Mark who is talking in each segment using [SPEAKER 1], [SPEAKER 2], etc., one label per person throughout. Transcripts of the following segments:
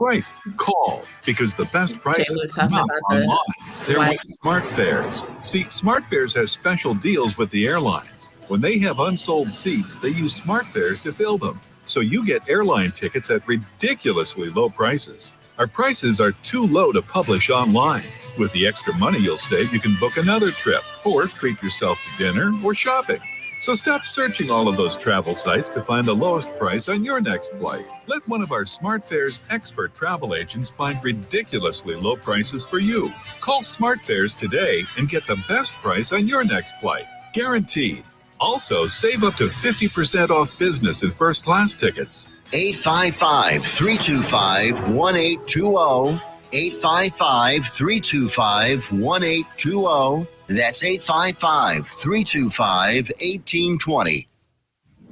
[SPEAKER 1] right. Call, because the best prices
[SPEAKER 2] we're
[SPEAKER 1] are
[SPEAKER 2] talking
[SPEAKER 1] not
[SPEAKER 2] about the
[SPEAKER 1] online. They're
[SPEAKER 2] white.
[SPEAKER 1] with Smart Fares. See, Smart Fares has special deals with the airlines. When they have unsold seats, they use Smart Fares to fill them. So you get airline tickets at ridiculously low prices. Our prices are too low to publish online. With the extra money you'll save, you can book another trip or treat yourself to dinner or shopping. So stop searching all of those travel sites to find the lowest price on your next flight. Let one of our Smart Fares expert travel agents find ridiculously low prices for you. Call Smart Fares today and get the best price on your next flight. Guaranteed. Also, save up to 50% off business and first class tickets.
[SPEAKER 3] 855-325-1820. 855-325-1820. That's 855-325-1820.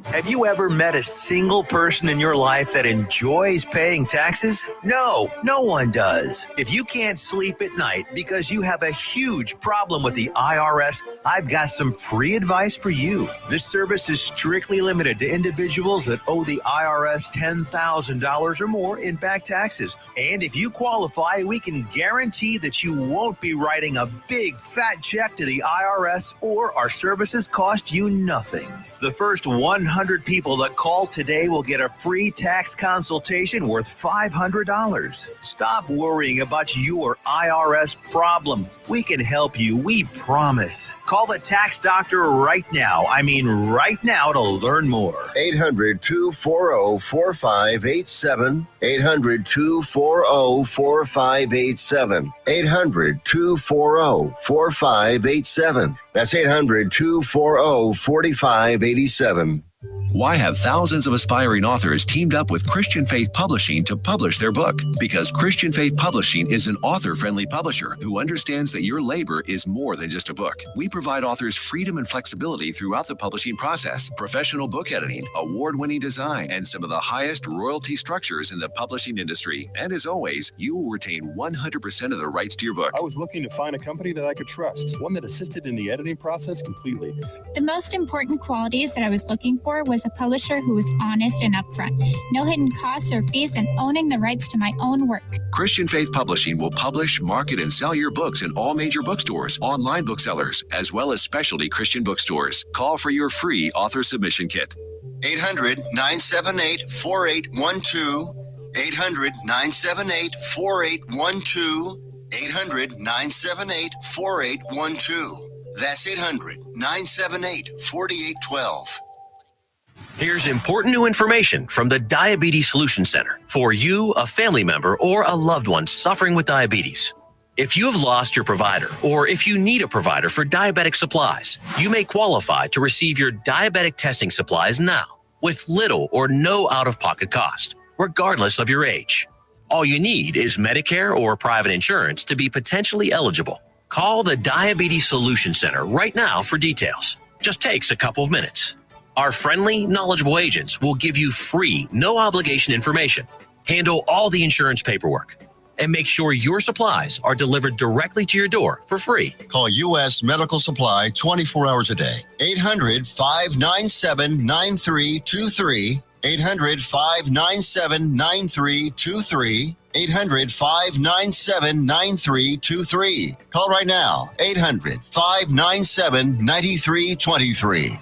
[SPEAKER 3] Have you ever met a single person in your life that enjoys paying taxes? No, no one does. If you can't sleep at night because you have a huge problem with the IRS, I've got some free advice for you. This service is strictly limited to individuals that owe the IRS $10,000 or more in back taxes. And if you qualify, we can guarantee that you won't be writing a big fat check to the IRS, or our services cost you nothing. The first 100 people that call today will get a free tax consultation worth $500. Stop worrying about your IRS problem. We can help you, we promise. Call the tax doctor right now. I mean right now, to learn more. 800-240-4587. 800-240-4587. 800-240-4587. That's 800-240-4587.
[SPEAKER 4] Why have thousands of aspiring authors teamed up with Christian Faith Publishing to publish their book? Because Christian Faith Publishing is an author-friendly publisher who understands that your labor is more than just a book. We provide authors freedom and flexibility throughout the publishing process, professional book editing, award-winning design, and some of the highest royalty structures in the publishing industry. And as always, you will retain 100% of the rights to your book.
[SPEAKER 5] I was looking to find a company that I could trust, one that assisted in the editing process completely.
[SPEAKER 6] The most important qualities that I was looking for was a publisher who was honest and upfront, no hidden costs or fees, and owning the rights to my own work.
[SPEAKER 4] Christian Faith Publishing will publish, market, and sell your books in all major bookstores, online booksellers, as well as specialty Christian bookstores. Call for your free author submission kit.
[SPEAKER 3] 800-978-4812. 800-978-4812. 800-978-4812. That's 800-978-4812.
[SPEAKER 7] Here's important new information from the Diabetes Solution Center for you, a family member, or a loved one suffering with diabetes. If you have lost your provider, or if you need a provider for diabetic supplies, you may qualify to receive your diabetic testing supplies now with little or no out-of-pocket cost, regardless of your age. All you need is Medicare or private insurance to be potentially eligible. Call the Diabetes Solution Center right now for details. Just takes a couple of minutes. Our friendly, knowledgeable agents will give you free, no-obligation information, handle all the insurance paperwork, and make sure your supplies are delivered directly to your door for free.
[SPEAKER 3] Call U.S. Medical Supply 24 hours a day. 800-597-9323. 800-597-9323. 800-597-9323. Call right now. 800-597-9323.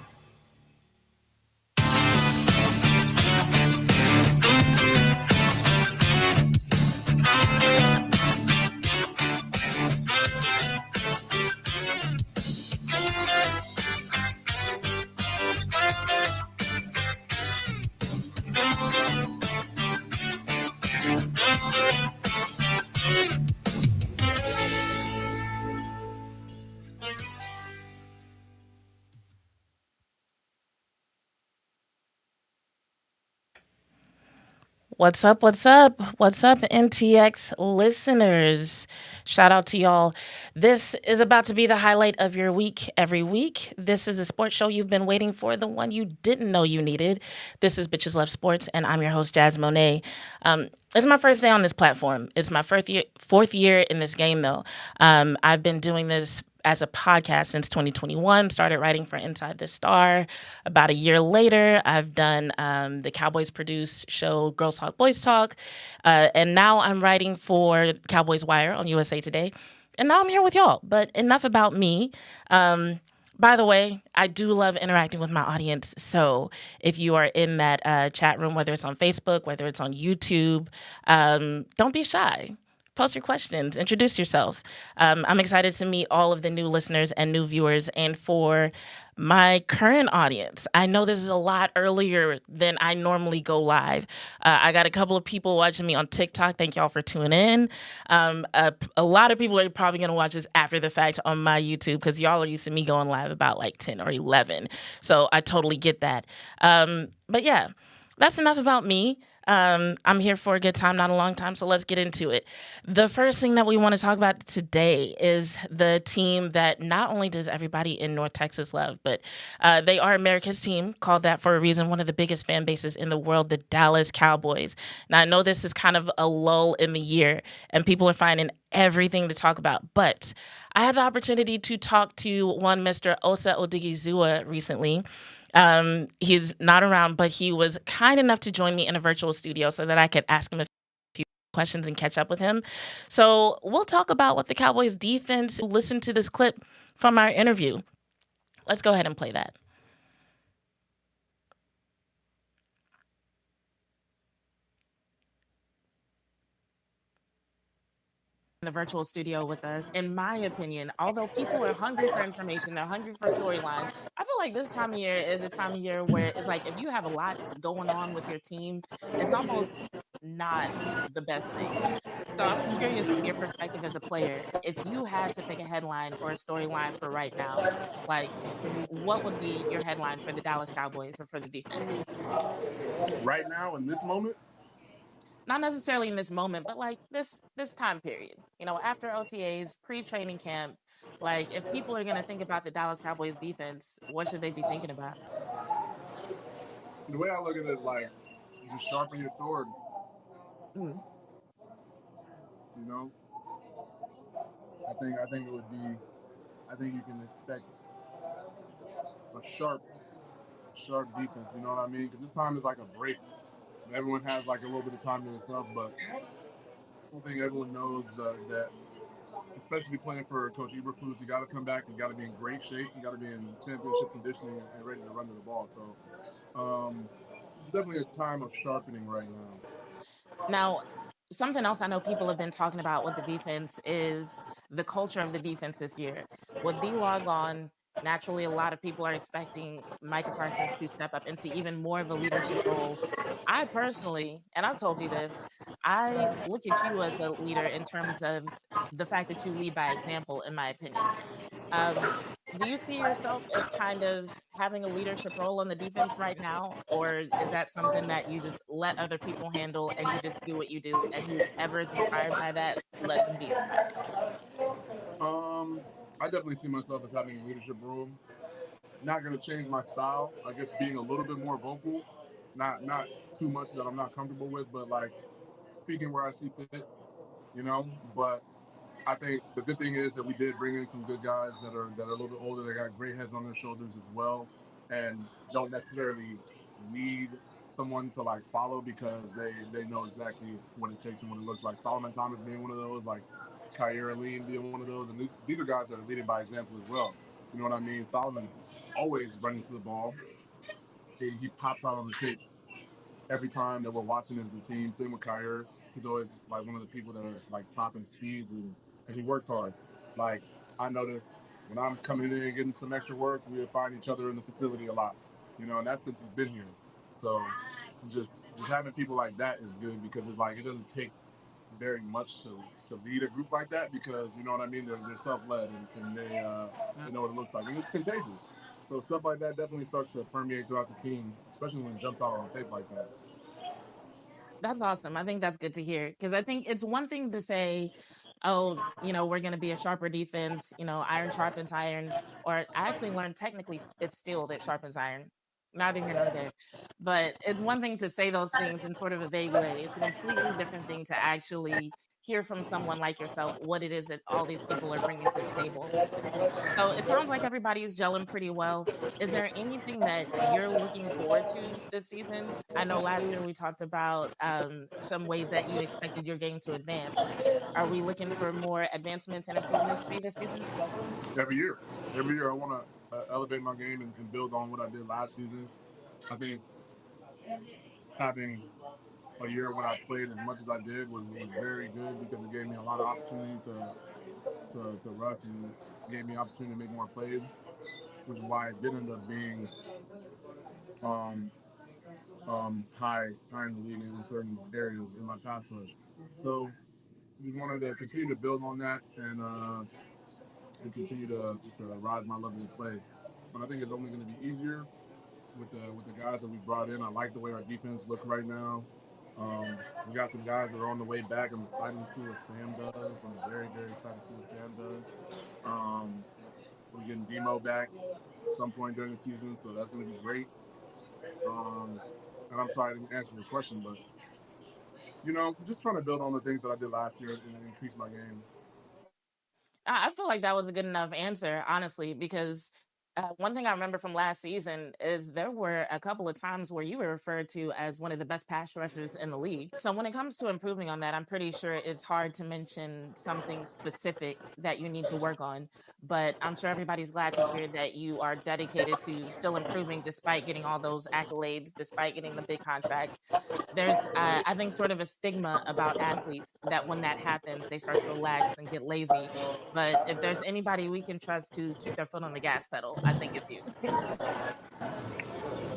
[SPEAKER 8] What's up? What's up? What's up, NTX listeners? Shout out to y'all. This is about to be the highlight of your week every week. This is a sports show you've been waiting for, the one you didn't know you needed. This is Bitches Love Sports, and I'm your host, Jazz Monet. It's my first day on this platform. It's my fourth year in this game, though. I've been doing this as a podcast since 2021. Started writing for Inside the Star. About a year later, I've done the Cowboys produced show Girls Talk Boys Talk, and now I'm writing for Cowboys Wire on USA Today. And now I'm here with y'all. But enough about me. By the way, I do love interacting with my audience. So if you are in that chat room, whether it's on Facebook, whether it's on YouTube, don't be shy. Post your questions, introduce yourself. I'm excited to meet all of the new listeners and new viewers. And for my current audience, I know this is a lot earlier than I normally go live. I got a couple of people watching me on TikTok. Thank y'all for tuning in. A lot of people are probably going to watch this after the fact on my YouTube because y'all are used to me going live about like 10 or 11. So I totally get that. But yeah, that's enough about me. I'm here for a good time, not a long time, so let's get into it. The first thing that we want to talk about today is the team that not only does everybody in North Texas love, but they are America's team, called that for a reason, one of the biggest fan bases in the world, the Dallas Cowboys. Now, I know this is kind of a lull in the year, and people are finding everything to talk about, but I had the opportunity to talk to one Mr. Osa Odighizuwa recently. He's not around, but he was kind enough to join me in a virtual studio so that I could ask him a few questions and catch up with him. So we'll talk about what the Cowboys defense. Listen to this clip from our interview. Let's go ahead and play that. The virtual studio with us. In my opinion, although people are hungry for information, they're hungry for storylines, I feel like this time of year is a time of year where it's like if you have a lot going on with your team, it's almost not the best thing. So I'm just curious from your perspective as a player, if you had to pick a headline or a storyline for right now, like what would be your headline for the Dallas Cowboys or for the defense?
[SPEAKER 2] Right now, in this moment,
[SPEAKER 8] Not necessarily in this moment, but like this time period. You know, after OTAs, pre-training camp, like if people are gonna think about the Dallas Cowboys defense, what should they be thinking about?
[SPEAKER 2] the way I look at it, like just sharpen your sword.
[SPEAKER 8] Mm.
[SPEAKER 2] You know, I think it would be. I think you can expect a sharp defense. You know what I mean? Because this time is like a break. Everyone has like a little bit of time to themselves, but I think everyone knows that especially playing for Coach Eberflus, you got to come back. You got to be in great shape. You got to be in championship conditioning and ready to run to the ball. So, definitely a time of sharpening right now.
[SPEAKER 8] Now, something else I know people have been talking about with the defense is the culture of the defense this year. With D-Log on, naturally, a lot of people are expecting Micah Parsons to step up into even more of a leadership role. I personally, and I've told you this, I look at you as a leader in terms of the fact that you lead by example, in my opinion. Um, do you see yourself as kind of having a leadership role on the defense right now, or is that something that you just let other people handle and you just do what you do, and whoever is inspired by that, let them be inspired?
[SPEAKER 2] I definitely see myself as having a leadership role. Not going to change my style. I guess being a little bit more vocal, not too much that I'm not comfortable with, but like speaking where I see fit, you know. But I think the good thing is that we did bring in some good guys that are a little bit older. They got great heads on their shoulders as well, and don't necessarily need someone to like follow because they know exactly what it takes and what it looks like. Solomon Thomas being one of those, like Kyrie Lee being one of those, and these are guys that are leading by example as well. You know what I mean? Solomon's always running for the ball. He pops out on the tape every time that we're watching as a team. Same with Kyrie. He's always like one of the people that are like topping speeds and he works hard. Like I notice when I'm coming in and getting some extra work, we find each other in the facility a lot. You know, and that's since he's been here. So just having people like that is good because it's like it doesn't take very much to lead a group like that because you know what I mean. They're self-led and they know what it looks like and it's contagious. So stuff like that definitely starts to permeate throughout the team, especially when it jumps out on the tape like that.
[SPEAKER 8] That's awesome. I think that's good to hear because I think it's one thing to say, oh, you know, we're going to be a sharper defense, you know, iron sharpens iron. Or I actually learned technically it's steel that sharpens iron. Neither here nor there. But it's one thing to say those things in sort of a vague way. It's a completely different thing to actually hear from someone like yourself what it is that all these people are bringing to the table. So it sounds like everybody's gelling pretty well. Is there anything that you're looking forward to this season? I know last year we talked about some ways that you expected your game to advance. Are we looking for more advancements and improvements for you this season?
[SPEAKER 2] Every year. Every year I want to elevate my game and build on what I did last season. I think having a year when I played as much as I did was very good because it gave me a lot of opportunity to rush and gave me opportunity to make more plays, which is why it did end up being high in the league in certain areas in my pass rush. So just wanted to continue to build on that and continue to rise my level of play. But I think it's only going to be easier with the guys that we brought in. I like the way our defense look right now. We got some guys that are on the way back. I'm excited to see what Sam does. I'm very, very excited to see what Sam does. We're getting Demo back at some point during the season, so that's going to be great. And I'm sorry I didn't answer your question, but, just trying to build on the things that I did last year and increase my game.
[SPEAKER 8] I feel like that was a good enough answer, honestly, because one thing I remember from last season is there were a couple of times where you were referred to as one of the best pass rushers in the league. So when it comes to improving on that, I'm pretty sure it's hard to mention something specific that you need to work on. But I'm sure everybody's glad to hear that you are dedicated to still improving despite getting all those accolades, despite getting the big contract. There's, I think, sort of a stigma about athletes that when that happens, they start to relax and get lazy. But if there's anybody we can trust to keep their foot on the gas pedal, I think it's you.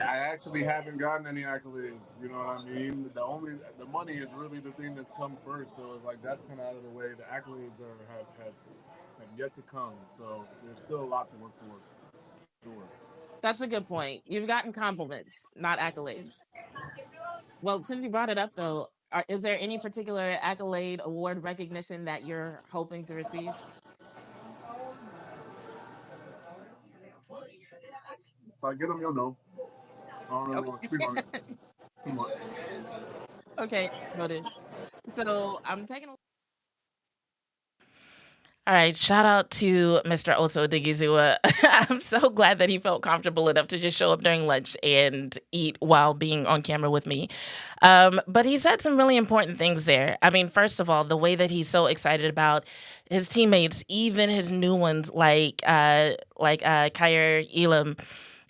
[SPEAKER 2] I actually haven't gotten any accolades. You know what I mean? The money is really the thing that's come first. So it's like that's kind of out of the way. The accolades have yet to come. So there's still a lot to work for. Sure.
[SPEAKER 8] That's a good point. You've gotten compliments, not accolades. Well, since you brought it up, though, is there any particular accolade, award, recognition that you're hoping to receive?
[SPEAKER 2] If I get them, you'll know. I don't really want to speak on it. Come on.
[SPEAKER 8] Okay, noted. So I'm taking a All right, shout out to Mr. Osa Odighizuwa. I'm so glad that he felt comfortable enough to just show up during lunch and eat while being on camera with me. But he said some really important things there. I mean, first of all, the way that he's so excited about his teammates, even his new ones like Kyer Elam,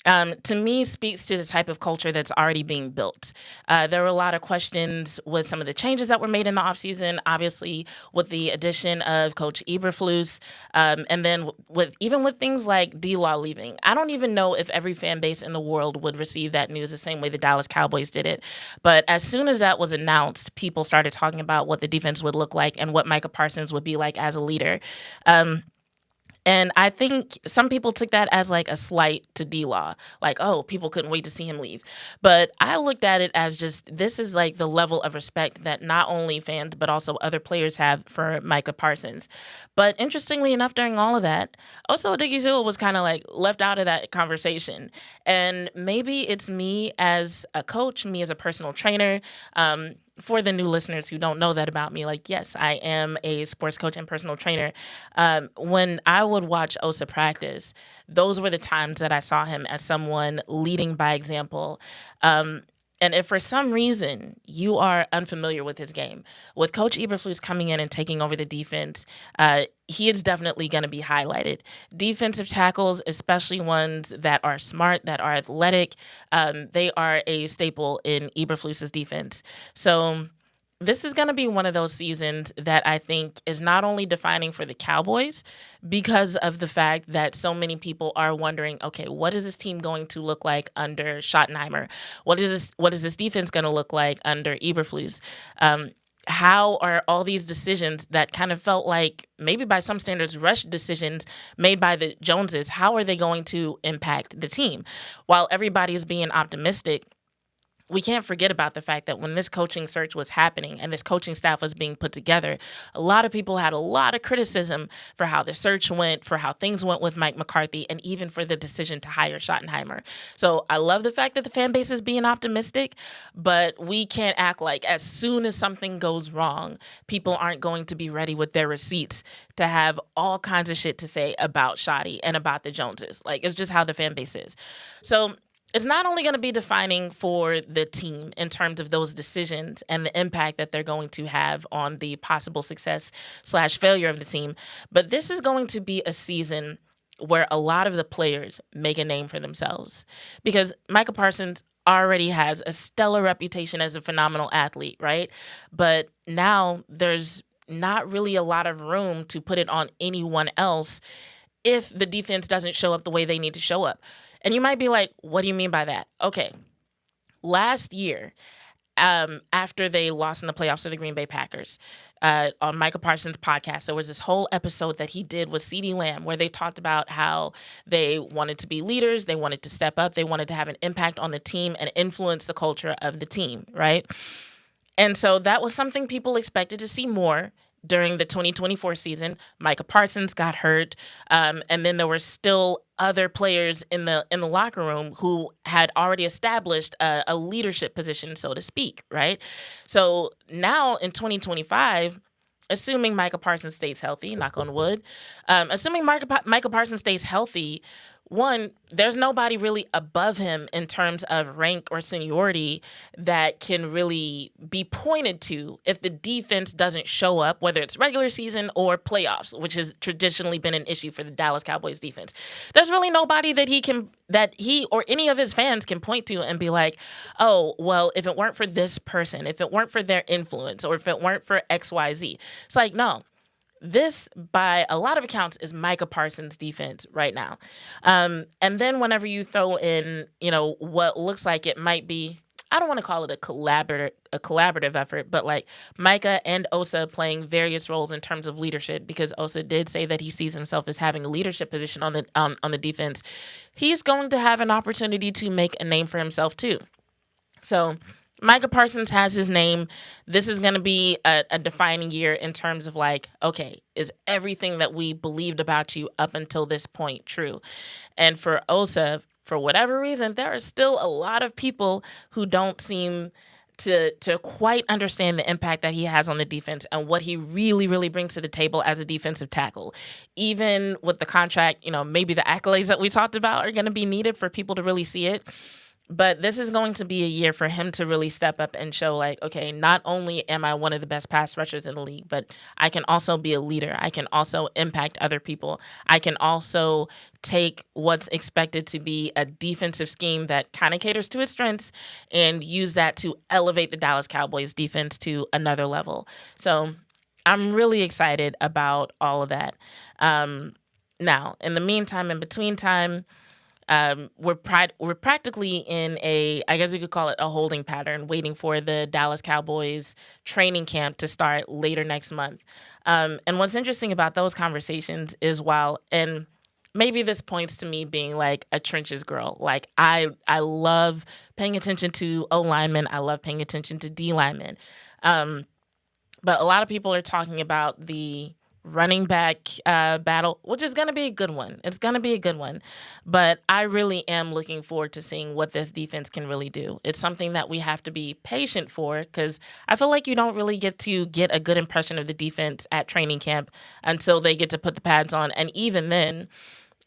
[SPEAKER 8] to me speaks to the type of culture that's already being built. There were a lot of questions with some of the changes that were made in the offseason, obviously with the addition of Coach Eberflus, and then with things like D-Law leaving. I don't even know if every fan base in the world would receive that news the same way the Dallas Cowboys did it. But as soon as that was announced, people started talking about what the defense would look like and what Micah Parsons would be like as a leader. And I think some people took that as like a slight to D-Law, like, oh, people couldn't wait to see him leave. But I looked at it as just this is like the level of respect that not only fans but also other players have for Micah Parsons. But interestingly enough, during all of that, Osa Odighizuwa was kind of like left out of that conversation. And maybe it's me as a coach, me as a personal trainer. For the new listeners who don't know that about me, like, yes, I am a sports coach and personal trainer. When I would watch Osa practice, those were the times that I saw him as someone leading by example. And if for some reason you are unfamiliar with his game, with Coach Eberflus coming in and taking over the defense, he is definitely going to be highlighted. Defensive tackles, especially ones that are smart, that are athletic, they are a staple in Eberflus's defense. So this is going to be one of those seasons that I think is not only defining for the Cowboys because of the fact that so many people are wondering, okay, what is this team going to look like under Schottenheimer? What is this defense going to look like under Eberflus? How are all these decisions that kind of felt like maybe by some standards rushed decisions made by the Joneses, how are they going to impact the team? While everybody is being optimistic, we can't forget about the fact that when this coaching search was happening and this coaching staff was being put together, a lot of people had a lot of criticism for how the search went, for how things went with Mike McCarthy, and even for the decision to hire Schottenheimer. So I love the fact that the fan base is being optimistic, but we can't act like as soon as something goes wrong, people aren't going to be ready with their receipts to have all kinds of shit to say about Shotty and about the Joneses. Like, it's just how the fan base is. So it's not only going to be defining for the team in terms of those decisions and the impact that they're going to have on the possible success/failure of the team, but this is going to be a season where a lot of the players make a name for themselves, because Micah Parsons already has a stellar reputation as a phenomenal athlete, right? But now there's not really a lot of room to put it on anyone else if the defense doesn't show up the way they need to show up. And you might be like, what do you mean by that? Okay. Last year, after they lost in the playoffs to the Green Bay Packers, on Micah Parsons' podcast, there was this whole episode that he did with CeeDee Lamb where they talked about how they wanted to be leaders, they wanted to step up, they wanted to have an impact on the team and influence the culture of the team, right? And so that was something people expected to see more during the 2024 season. Micah Parsons got hurt, and then there were still other players in the locker room who had already established a leadership position, so to speak, right? So now in 2025, assuming Micah Parsons stays healthy, knock on wood, assuming Micah Parsons stays healthy, one, there's nobody really above him in terms of rank or seniority that can really be pointed to if the defense doesn't show up, whether it's regular season or playoffs, which has traditionally been an issue for the Dallas Cowboys defense. There's really nobody that he or any of his fans can point to and be like, oh, well, if it weren't for this person, if it weren't for their influence, or if it weren't for XYZ. It's like, no. This, by a lot of accounts, is Micah Parsons' defense right now. And then whenever you throw in, what looks like it might be, I don't want to call it a collaborative effort, but like Micah and Osa playing various roles in terms of leadership, because Osa did say that he sees himself as having a leadership position on the defense. He's going to have an opportunity to make a name for himself too. So Micah Parsons has his name. This is going to be a defining year in terms of like, okay, is everything that we believed about you up until this point true? And for Osa, for whatever reason, there are still a lot of people who don't seem to quite understand the impact that he has on the defense and what he really, really brings to the table as a defensive tackle. Even with the contract, maybe the accolades that we talked about are going to be needed for people to really see it. But this is going to be a year for him to really step up and show like, okay, not only am I one of the best pass rushers in the league, but I can also be a leader. I can also impact other people. I can also take what's expected to be a defensive scheme that kind of caters to his strengths and use that to elevate the Dallas Cowboys defense to another level. So I'm really excited about all of that. Now, in the meantime, in between time, we're practically in I guess you could call it a holding pattern, waiting for the Dallas Cowboys training camp to start later next month. And what's interesting about those conversations is and maybe this points to me being like a trenches girl. Like I love paying attention to O linemen. I love paying attention to D linemen. But a lot of people are talking about the running back battle, which is going to be a good one. It's going to be a good one. But I really am looking forward to seeing what this defense can really do. It's something that we have to be patient for, because I feel like you don't really get to get a good impression of the defense at training camp until they get to put the pads on. And even then,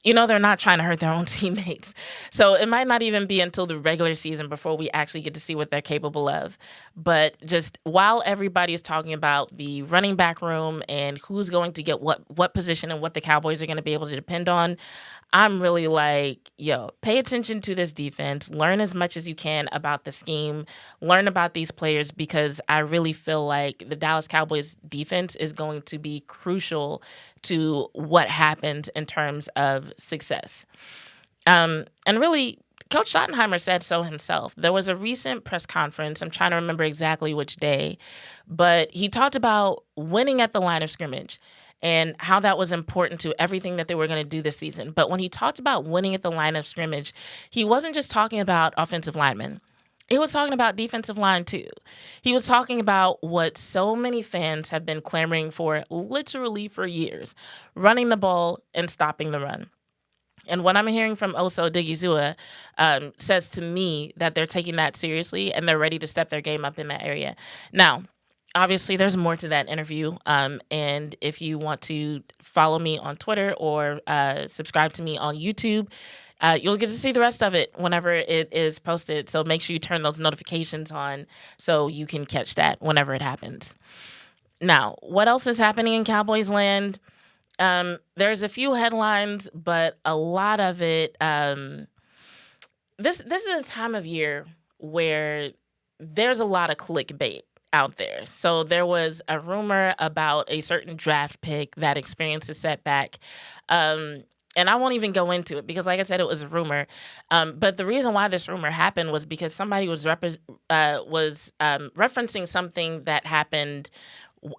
[SPEAKER 8] they're not trying to hurt their own teammates. So it might not even be until the regular season before we actually get to see what they're capable of. But just while everybody is talking about the running back room and who's going to get what position and what the Cowboys are going to be able to depend on, I'm really like, pay attention to this defense, learn as much as you can about the scheme, learn about these players, because I really feel like the Dallas Cowboys defense is going to be crucial to what happens in terms of success. And really, Coach Schottenheimer said so himself. There was a recent press conference, I'm trying to remember exactly which day, but he talked about winning at the line of scrimmage and how that was important to everything that they were going to do this season. But when he talked about winning at the line of scrimmage, he wasn't just talking about offensive linemen. He was talking about defensive line too. He was talking about what so many fans have been clamoring for literally for years, running the ball and stopping the run. And what I'm hearing from Osa Odighizuwa says to me that they're taking that seriously and they're ready to step their game up in that area. Now, obviously, there's more to that interview. And if you want to follow me on Twitter or subscribe to me on YouTube, you'll get to see the rest of it whenever it is posted. So make sure you turn those notifications on so you can catch that whenever it happens. Now, what else is happening in Cowboys land? There's a few headlines, but a lot of it. This is a time of year where there's a lot of clickbait out there. So there was a rumor about a certain draft pick that experienced a setback. And I won't even go into it because, like I said, it was a rumor. But the reason why this rumor happened was because somebody was referencing something that happened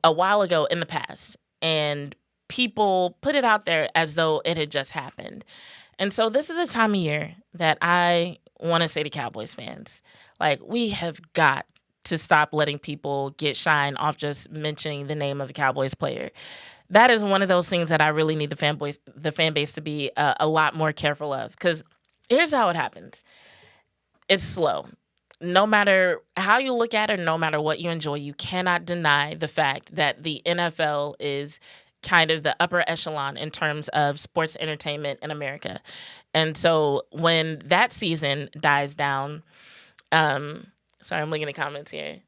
[SPEAKER 8] a while ago in the past. And people put it out there as though it had just happened. And so this is a time of year that I want to say to Cowboys fans, like, we have got to stop letting people get shine off just mentioning the name of a Cowboys player. That is one of those things that I really need the fan base to be a lot more careful of. Because here's how it happens. It's slow. No matter how you look at it, no matter what you enjoy, you cannot deny the fact that the NFL is kind of the upper echelon in terms of sports entertainment in America. And so when that season dies down, sorry, I'm looking at comments here.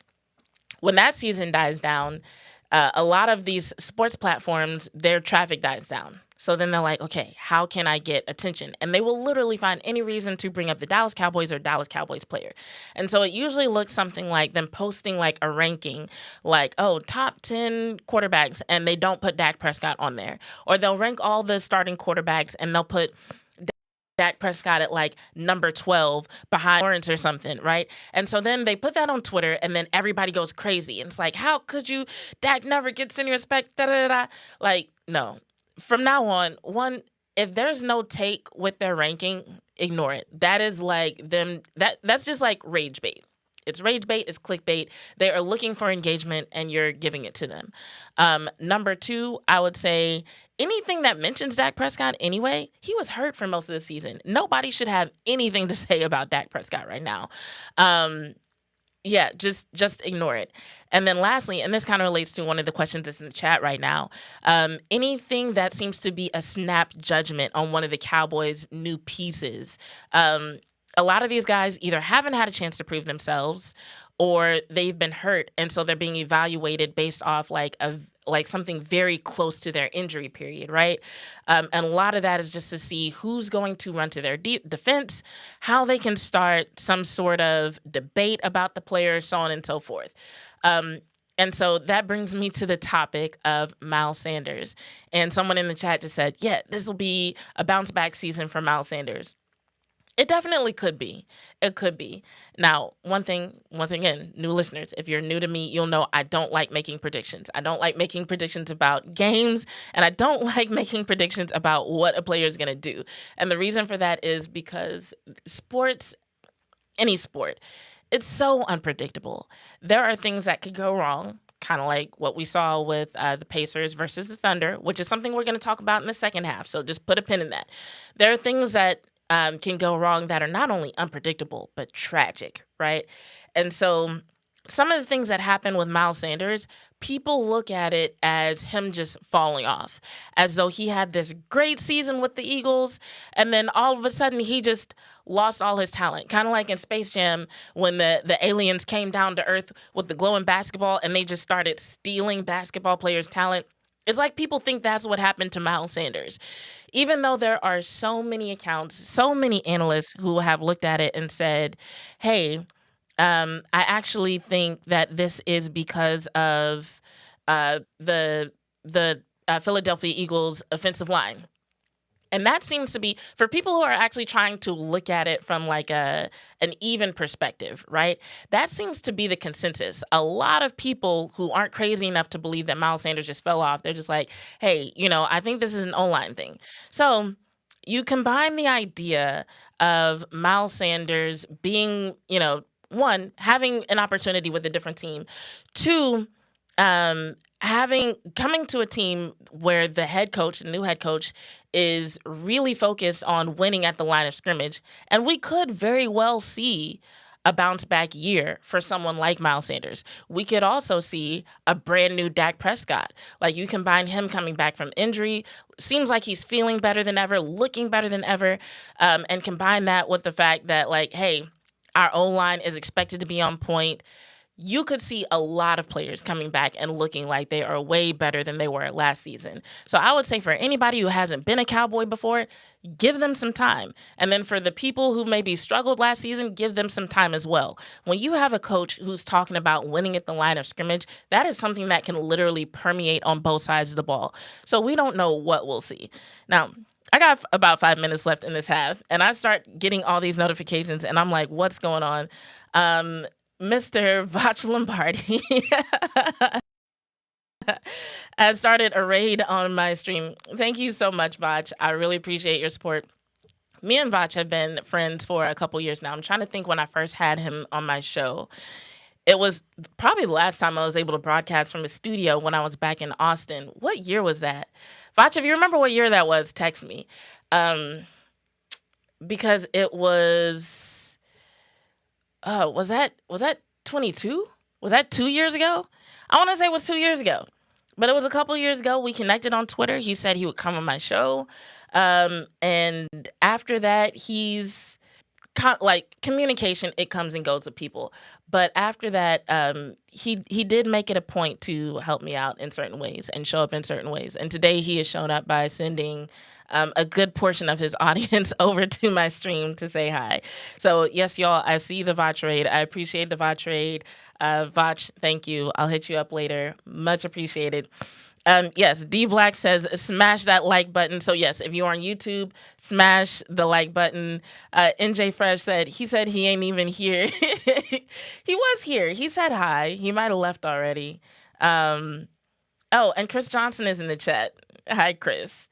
[SPEAKER 8] When that season dies down, a lot of these sports platforms, their traffic dies down. So then they're like, okay, how can I get attention? And they will literally find any reason to bring up the Dallas Cowboys or Dallas Cowboys player. And so it usually looks something like them posting like a ranking, like, oh, top 10 quarterbacks, and they don't put Dak Prescott on there. Or they'll rank all the starting quarterbacks and they'll put Dak Prescott at like number 12 behind Lawrence or something, right? And so then they put that on Twitter and then everybody goes crazy. And it's like, how could you? Dak never gets any respect, da-da-da-da. Like, no. From now on, if there's no take with their ranking, ignore it. That is like them, that's just like rage bait. It's rage bait, it's clickbait. They are looking for engagement and you're giving it to them. Number two, I would say anything that mentions Dak Prescott anyway, he was hurt for most of the season. Nobody should have anything to say about Dak Prescott right now. Yeah, just ignore it. And then lastly, and this kind of relates to one of the questions that's in the chat right now, anything that seems to be a snap judgment on one of the Cowboys' new pieces. A lot of these guys either haven't had a chance to prove themselves or they've been hurt, and so they're being evaluated based off like something very close to their injury period, right? And a lot of that is just to see who's going to run to their defense, how they can start some sort of debate about the player, so on and so forth. And so that brings me to the topic of Miles Sanders. And someone in the chat just said, yeah, this will be a bounce back season for Miles Sanders. It definitely could be. It could be. Now, once again, new listeners, if you're new to me, you'll know I don't like making predictions. I don't like making predictions about games, and I don't like making predictions about what a player is going to do. And the reason for that is because sports, any sport, it's so unpredictable. There are things that could go wrong, kind of like what we saw with the Pacers versus the Thunder, which is something we're going to talk about in the second half. So just put a pin in that. There are things that can go wrong that are not only unpredictable, but tragic, right? And so some of the things that happen with Miles Sanders, people look at it as him just falling off, as though he had this great season with the Eagles, and then all of a sudden he just lost all his talent. Kind of like in Space Jam when the aliens came down to Earth with the glowing basketball and they just started stealing basketball players' talent. It's like people think that's what happened to Miles Sanders. Even though there are so many accounts, so many analysts who have looked at it and said, hey, I actually think that this is because of the Philadelphia Eagles offensive line. And that seems to be, for people who are actually trying to look at it from like an even perspective, right? That seems to be the consensus. A lot of people who aren't crazy enough to believe that Miles Sanders just fell off, they're just like, hey, I think this is an O-line thing. So you combine the idea of Miles Sanders being, one, having an opportunity with a different team. Two, coming to a team where the new head coach is really focused on winning at the line of scrimmage. And we could very well see a bounce back year for someone like Miles Sanders. We could also see a brand new Dak Prescott. Like, you combine him coming back from injury, seems like he's feeling better than ever, looking better than ever, and combine that with the fact that, like, hey, our O-line is expected to be on point. You could see a lot of players coming back and looking like they are way better than they were last season. So I would say for anybody who hasn't been a Cowboy before, give them some time. And then for the people who maybe struggled last season, give them some time as well. When you have a coach who's talking about winning at the line of scrimmage, that is something that can literally permeate on both sides of the ball. So we don't know what we'll see. Now, I got about 5 minutes left in this half, and I start getting all these notifications, and I'm like, what's going on? Mr. Vach Lombardi has started a raid on my stream. Thank you so much, Vach. I really appreciate your support. Me and Vach have been friends for a couple years now. I'm trying to think when I first had him on my show. It was probably the last time I was able to broadcast from his studio when I was back in Austin. What year was that? Vach, if you remember what year that was, text me. Because it was... was that 22? Was that 2 years ago? I want to say it was 2 years ago, but it was a couple years ago. We connected on Twitter. He said he would come on my show. And after that, he's communication, it comes and goes with people. But after that, he did make it a point to help me out in certain ways and show up in certain ways. And today he has shown up by sending a good portion of his audience over to my stream to say hi. So yes, y'all, I see the Vach raid. I appreciate the Vach raid. Vach, thank you. I'll hit you up later. Much appreciated. Yes, D Black says smash that like button. So yes, if you're on YouTube, smash the like button. NJ Fresh said he ain't even here. He was here. He said hi. He might have left already. And Chris Johnson is in the chat. Hi, Chris.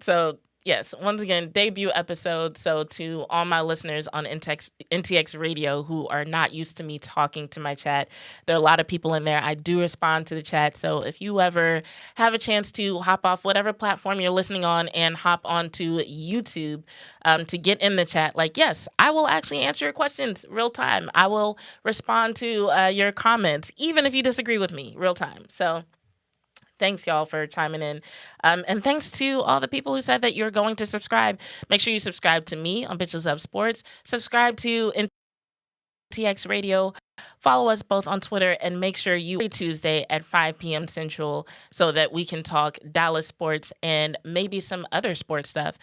[SPEAKER 8] So yes, once again, debut episode. So to all my listeners on NTX Radio who are not used to me talking to my chat, there are a lot of people in there. I do respond to the chat. So if you ever have a chance to hop off whatever platform you're listening on and hop onto YouTube to get in the chat, yes, I will actually answer your questions real time. I will respond to your comments, even if you disagree with me, real time. So thanks, y'all, for chiming in. And thanks to all the people who said that you're going to subscribe. Make sure you subscribe to me on Bitches of Sports. Subscribe to NTX Radio. Follow us both on Twitter, and make sure you Tuesday at 5 p.m. Central so that we can talk Dallas sports and maybe some other sports stuff.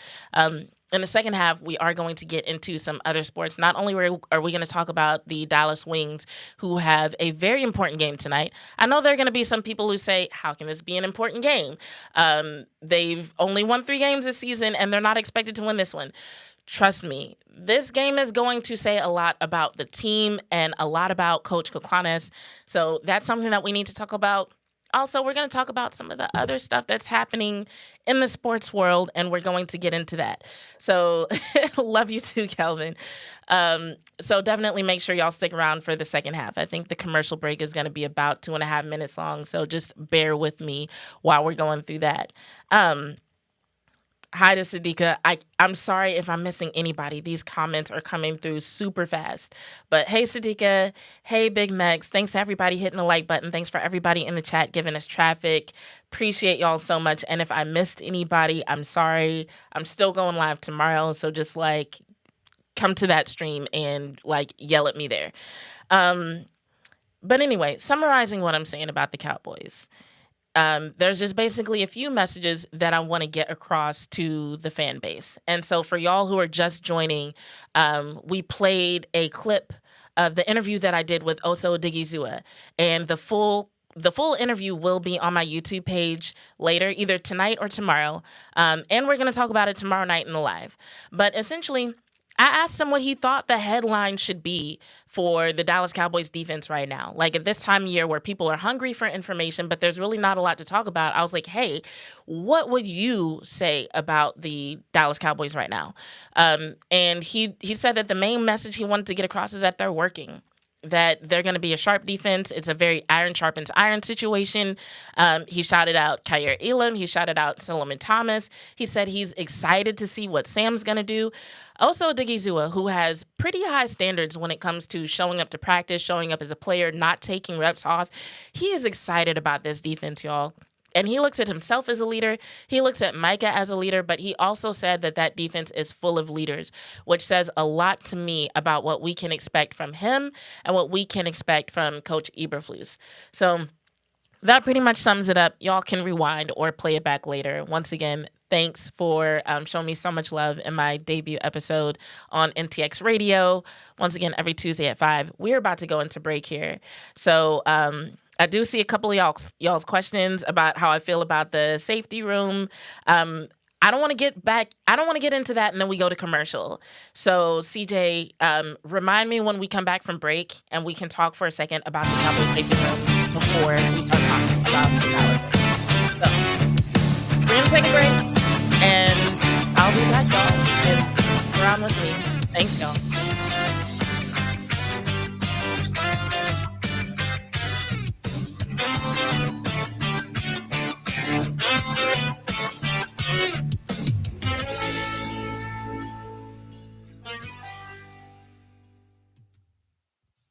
[SPEAKER 8] In the second half, we are going to get into some other sports. Not only are we going to talk about the Dallas Wings, who have a very important game tonight. I know there are going to be some people who say, how can this be an important game? They've only won 3 games this season, and they're not expected to win this one. Trust me, this game is going to say a lot about the team and a lot about Coach Koklanes. So that's something that we need to talk about. Also, we're going to talk about some of the other stuff that's happening in the sports world, and we're going to get into that. So love you too, Kelvin. So definitely make sure y'all stick around for the second half. I think the commercial break is going to be about 2.5 minutes long, so just bear with me while we're going through that. Hi to Sadiqa. I'm sorry if I'm missing anybody. These comments are coming through super fast. But hey, Sadiqa. Hey, Big Mex. Thanks to everybody hitting the like button. Thanks for everybody in the chat giving us traffic. Appreciate y'all so much. And if I missed anybody, I'm sorry. I'm still going live tomorrow. So just come to that stream and yell at me there. But anyway, summarizing what I'm saying about the Cowboys. There's just basically a few messages that I want to get across to the fan base. And so for y'all who are just joining, we played a clip of the interview that I did with Osa Odighizuwa. And the full interview will be on my YouTube page later, either tonight or tomorrow. And we're going to talk about it tomorrow night in the live. But essentially, I asked him what he thought the headline should be for the Dallas Cowboys defense right now. At this time of year where people are hungry for information, but there's really not a lot to talk about. I was like, hey, what would you say about the Dallas Cowboys right now? And he said that the main message he wanted to get across is that they're working. that they're going to be a sharp defense. It's a very iron sharpens iron situation. He shouted out Kyer Elam. He shouted out Solomon Thomas. He said he's excited to see what Sam's going to do. Osa Odighizuwa, who has pretty high standards when it comes to showing up to practice, showing up as a player, not taking reps off. He is excited about this defense, y'all. And he looks at himself as a leader. He looks at Micah as a leader, but he also said that that defense is full of leaders, which says a lot to me about what we can expect from him and what we can expect from Coach Eberflus. So that pretty much sums it up. Y'all can rewind or play it back later. Once again, thanks for showing me so much love in my debut episode on NTX Radio. Once again, every Tuesday at 5. We're about to go into break here. So, I do see a couple of y'all's questions about how I feel about the safety room. I don't want to get into that, and then we go to commercial. So, CJ, remind me when we come back from break, and we can talk for a second about the Cowboys safety room before we start talking about the Dallas. So, we're going to take a break, and I'll be back, y'all. And you're on with me. Thanks, y'all.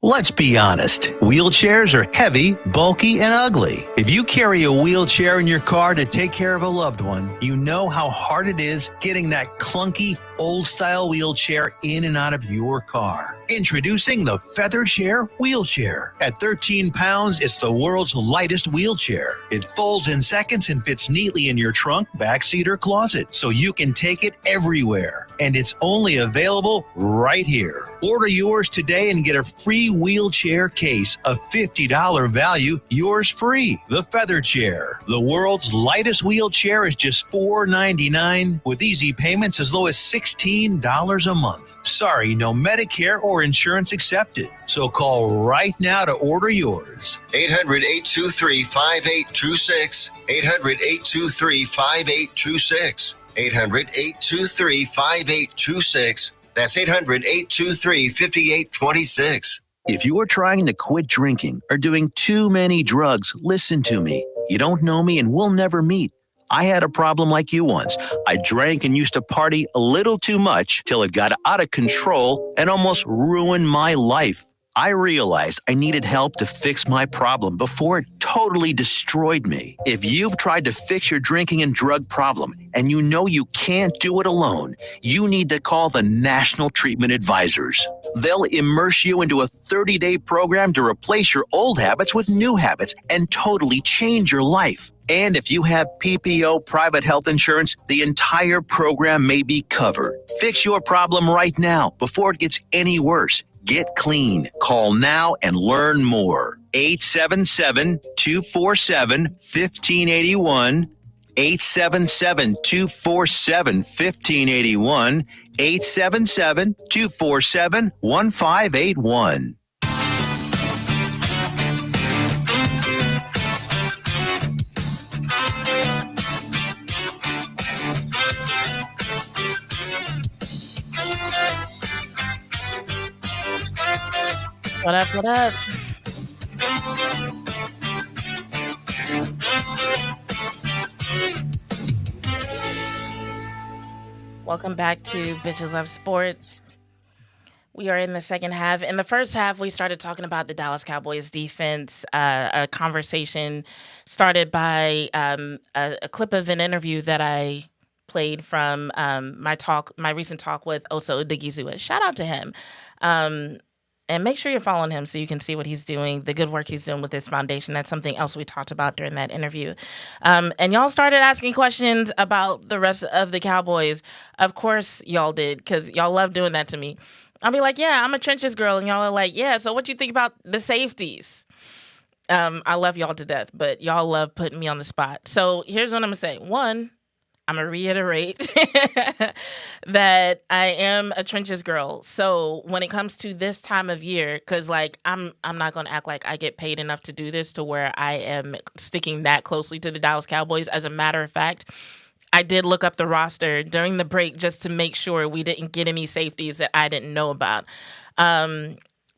[SPEAKER 3] Let's be honest. Wheelchairs are heavy, bulky, and ugly. If you carry a wheelchair in your car to take care of a loved one, you know how hard it is getting that clunky, old-style wheelchair in and out of your car. Introducing the Feather Chair Wheelchair. At 13 pounds, it's the world's lightest wheelchair. It folds in seconds and fits neatly in your trunk, backseat, or closet, so you can take it everywhere. And it's only available right here. Order yours today and get a free wheelchair case, a $50 value, yours free. The Feather Chair. The world's lightest wheelchair is just $4.99 with easy payments as low as $16 a month. Sorry, no Medicare or insurance accepted. So call right now to order yours.
[SPEAKER 9] 800-823-5826. 800-823-5826. 800-823-5826. That's 800-823-5826.
[SPEAKER 3] If you are trying to quit drinking or doing too many drugs, listen to me. You don't know me and we'll never meet. I had a problem like you once. I drank and used to party a little too much till it got out of control and almost ruined my life. I realized I needed help to fix my problem before it totally destroyed me. If you've tried to fix your drinking and drug problem and you know you can't do it alone, you need to call the National Treatment Advisors. They'll immerse you into a 30-day program to replace your old habits with new habits and totally change your life. And if you have PPO private health insurance, the entire program may be covered. Fix your problem right now before it gets any worse. Get clean. Call now and learn more. 877-247-1581. 877-247-1581. 877-247-1581.
[SPEAKER 8] What up, what up? Welcome back to Bitches Love Sports. We are in the second half. In the first half, we started talking about the Dallas Cowboys defense, a conversation started by a clip of an interview that I played from my recent talk with Osa Odighizuwa. Shout out to him. And make sure you're following him so you can see what he's doing, the good work he's doing with his foundation. That's something else we talked about during that interview. And y'all started asking questions about the rest of the Cowboys. Of course y'all did, because y'all love doing that to me. I'll be like, yeah, I'm a trenches girl. And y'all are like, yeah, so what you think about the safeties? I love y'all to death, but y'all love putting me on the spot. So here's what I'm going to say. One, I'm going to reiterate that I am a trenches girl. So when it comes to this time of year, because like I'm not going to act like I get paid enough to do this to where I am sticking that closely to the Dallas Cowboys. As a matter of fact, I did look up the roster during the break just to make sure we didn't get any safeties that I didn't know about.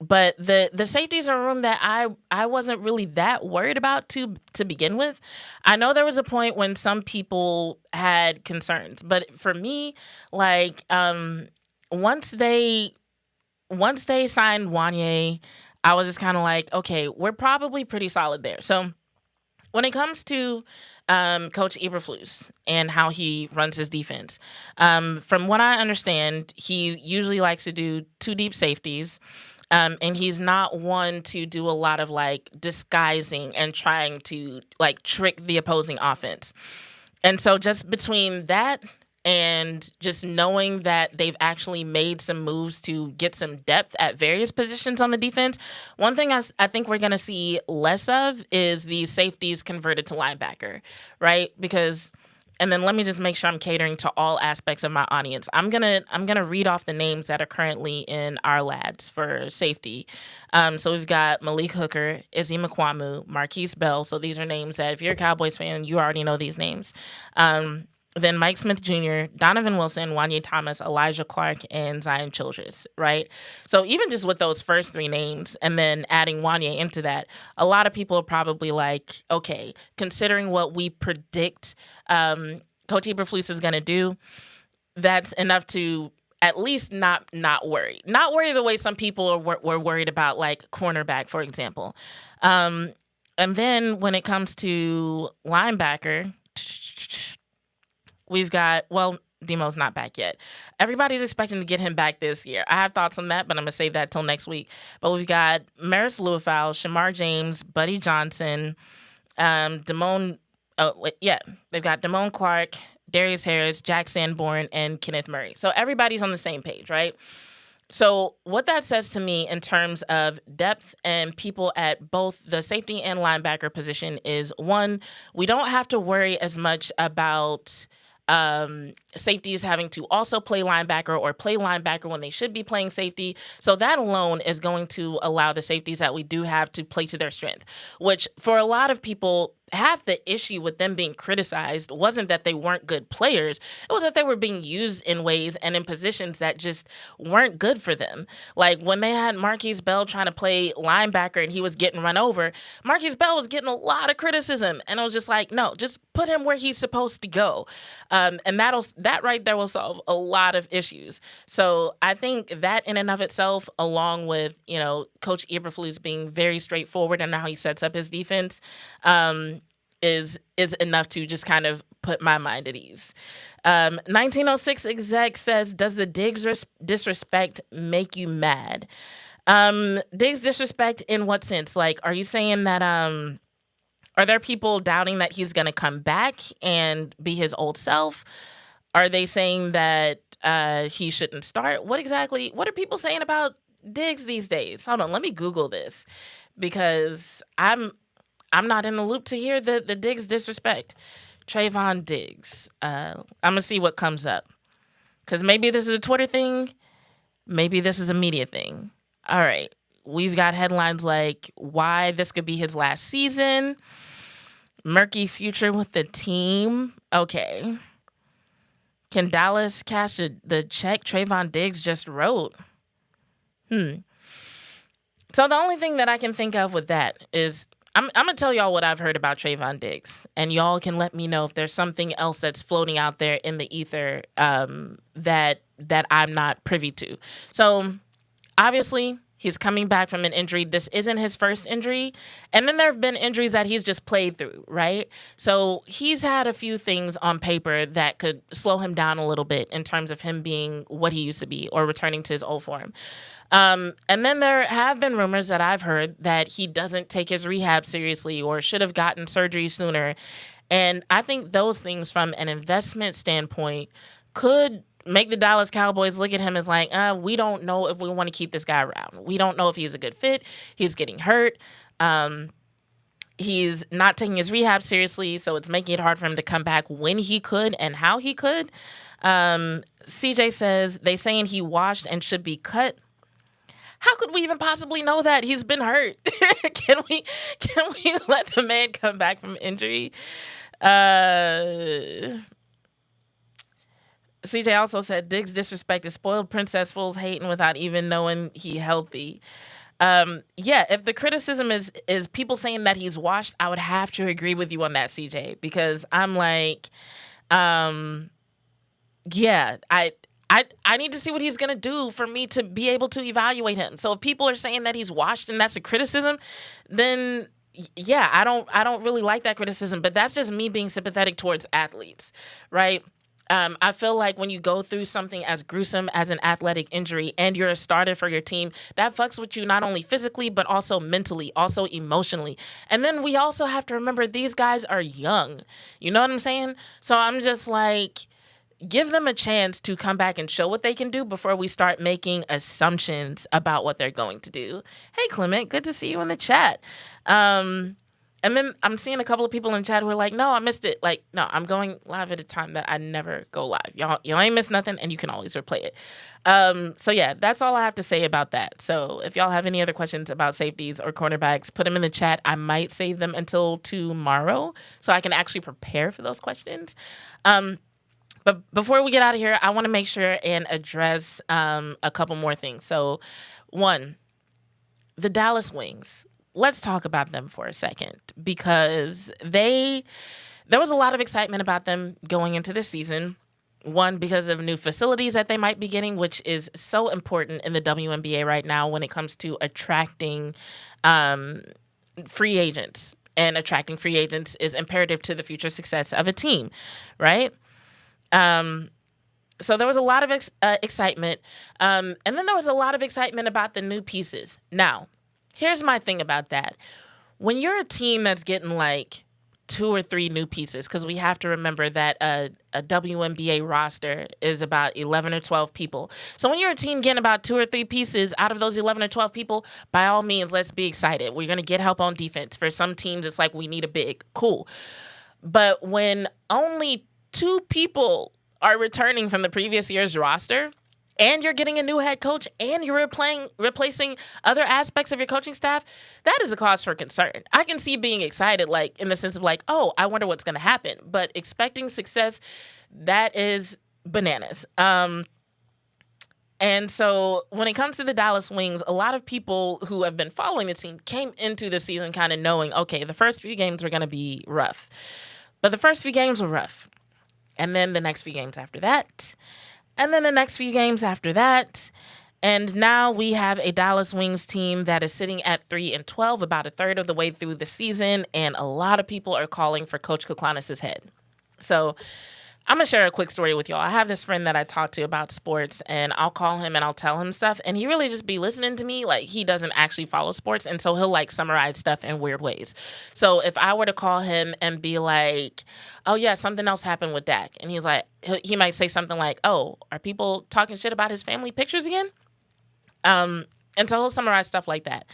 [SPEAKER 8] But the safeties are a room that I wasn't really that worried about to begin with. I know there was a point when some people had concerns, but for me, like once they signed Wanye, I was just kind of like, okay, we're probably pretty solid there. So when it comes to Coach Eberflus and how he runs his defense, from what I understand, he usually likes to do two deep safeties. And he's not one to do a lot of like disguising and trying to like trick the opposing offense. And so just between that and just knowing that they've actually made some moves to get some depth at various positions on the defense, one thing I think we're going to see less of is the safeties converted to linebacker, right? Because and then let me just make sure I'm catering to all aspects of my audience. I'm gonna read off the names that are currently in our lads for safety. So we've got Malik Hooker, Izzy McQuamu, Marquise Bell. So these are names that if you're a Cowboys fan, you already know these names. Then Mike Smith Jr., Donovan Wilson, Wanye Thomas, Elijah Clark, and Zion Childress, right? So even just with those first three names and then adding Wanye into that, a lot of people are probably like, okay, considering what we predict Coach Eberflus is going to do, that's enough to at least not worry. Not worry the way some people were worried about, like, cornerback, for example. And then when it comes to linebacker, we've got, well, Demo's not back yet. Everybody's expecting to get him back this year. I have thoughts on that, but I'm going to save that till next week. But we've got Maris Luafau, Shamar James, Buddy Johnson, they've got Damone Clark, Darius Harris, Jack Sanborn, and Kenneth Murray. So everybody's on the same page, right? So what that says to me in terms of depth and people at both the safety and linebacker position is, one, we don't have to worry as much about safeties having to also play linebacker or play linebacker when they should be playing safety. So that alone is going to allow the safeties that we do have to play to their strength, which for a lot of people, half the issue with them being criticized wasn't that they weren't good players. It was that they were being used in ways and in positions that just weren't good for them. Like when they had Marquise Bell trying to play linebacker and he was getting run over, Marquise Bell was getting a lot of criticism. And I was just like, no, just put him where he's supposed to go. And that right there will solve a lot of issues. So I think that in and of itself, along with, Coach Eberflus being very straightforward in how he sets up his defense, is enough to just kind of put my mind at ease. 1906 exec says, does the Diggs disrespect make you mad? Diggs disrespect in what sense? Like, are you saying that are there people doubting that he's going to come back and be his old self? Are they saying that he shouldn't start? What are people saying about Diggs these days? Hold on, let me Google this because I'm not in the loop to hear the Diggs disrespect. Trayvon Diggs. I'm going to see what comes up. Because maybe this is a Twitter thing. Maybe this is a media thing. All right. We've got headlines like why this could be his last season. Murky future with the team. Okay. Can Dallas cash the check Trayvon Diggs just wrote? So the only thing that I can think of with that is I'm going to tell y'all what I've heard about Trayvon Diggs, and y'all can let me know if there's something else that's floating out there in the ether that I'm not privy to. So obviously, he's coming back from an injury. This isn't his first injury. And then there have been injuries that he's just played through, right? So he's had a few things on paper that could slow him down a little bit in terms of him being what he used to be or returning to his old form. And then there have been rumors that I've heard that he doesn't take his rehab seriously or should have gotten surgery sooner. And I think those things from an investment standpoint could make the Dallas Cowboys look at him as like, we don't know if we want to keep this guy around. We don't know if he's a good fit. He's getting hurt. He's not taking his rehab seriously, so it's making it hard for him to come back when he could and how he could. CJ says, they saying he washed and should be cut. How could we even possibly know that? He's been hurt. Can we let the man come back from injury? CJ also said Diggs disrespected spoiled princess fools hating without even knowing he healthy. Yeah, if the criticism is people saying that he's washed, I would have to agree with you on that, CJ, because I'm like, yeah, I need to see what he's gonna do for me to be able to evaluate him. So if people are saying that he's washed and that's a criticism, then yeah, I don't really like that criticism. But that's just me being sympathetic towards athletes, right? I feel like when you go through something as gruesome as an athletic injury and you're a starter for your team, that fucks with you not only physically, but also mentally, also emotionally. And then we also have to remember these guys are young. You know what I'm saying? So I'm just like, give them a chance to come back and show what they can do before we start making assumptions about what they're going to do. Hey, Clement, good to see you in the chat. And then I'm seeing a couple of people in chat who are like, no, I missed it. Like, no, I'm going live at a time that I never go live. Y'all ain't missed nothing, and you can always replay it. So yeah, that's all I have to say about that. So if y'all have any other questions about safeties or cornerbacks, put them in the chat. I might save them until tomorrow so I can actually prepare for those questions. But before we get out of here, I want to make sure and address a couple more things. So one, the Dallas Wings. Let's talk about them for a second, because there was a lot of excitement about them going into this season. One, because of new facilities that they might be getting, which is so important in the WNBA right now when it comes to attracting free agents. And attracting free agents is imperative to the future success of a team, right? So there was a lot of excitement. And then there was a lot of excitement about the new pieces. Now, here's my thing about that. When you're a team that's getting like 2 or 3 new pieces, because we have to remember that a WNBA roster is about 11 or 12 people. So when you're a team getting about 2 or 3 pieces out of those 11 or 12 people, by all means, let's be excited. We're going to get help on defense. For some teams, it's like we need a big. Cool. But when only 2 people are returning from the previous year's roster, and you're getting a new head coach, and you're replacing other aspects of your coaching staff, that is a cause for concern. I can see being excited, like in the sense of like, oh, I wonder what's going to happen. But expecting success, that is bananas. And so when it comes to the Dallas Wings, a lot of people who have been following the team came into the season kind of knowing, okay, the first few games were going to be rough. But the first few games were rough. And then the next few games after that. And then the next few games after that. And now we have a Dallas Wings team that is sitting at 3-12, about a third of the way through the season. And a lot of people are calling for Coach Koklanis' head. So I'm going to share a quick story with y'all. I have this friend that I talk to about sports, and I'll call him and I'll tell him stuff. And he really just be listening to me. Like, he doesn't actually follow sports. And so he'll like summarize stuff in weird ways. So if I were to call him and be like, oh yeah, something else happened with Dak. And he's like, he might say something like, oh, are people talking shit about his family pictures again? And so he'll summarize stuff like that.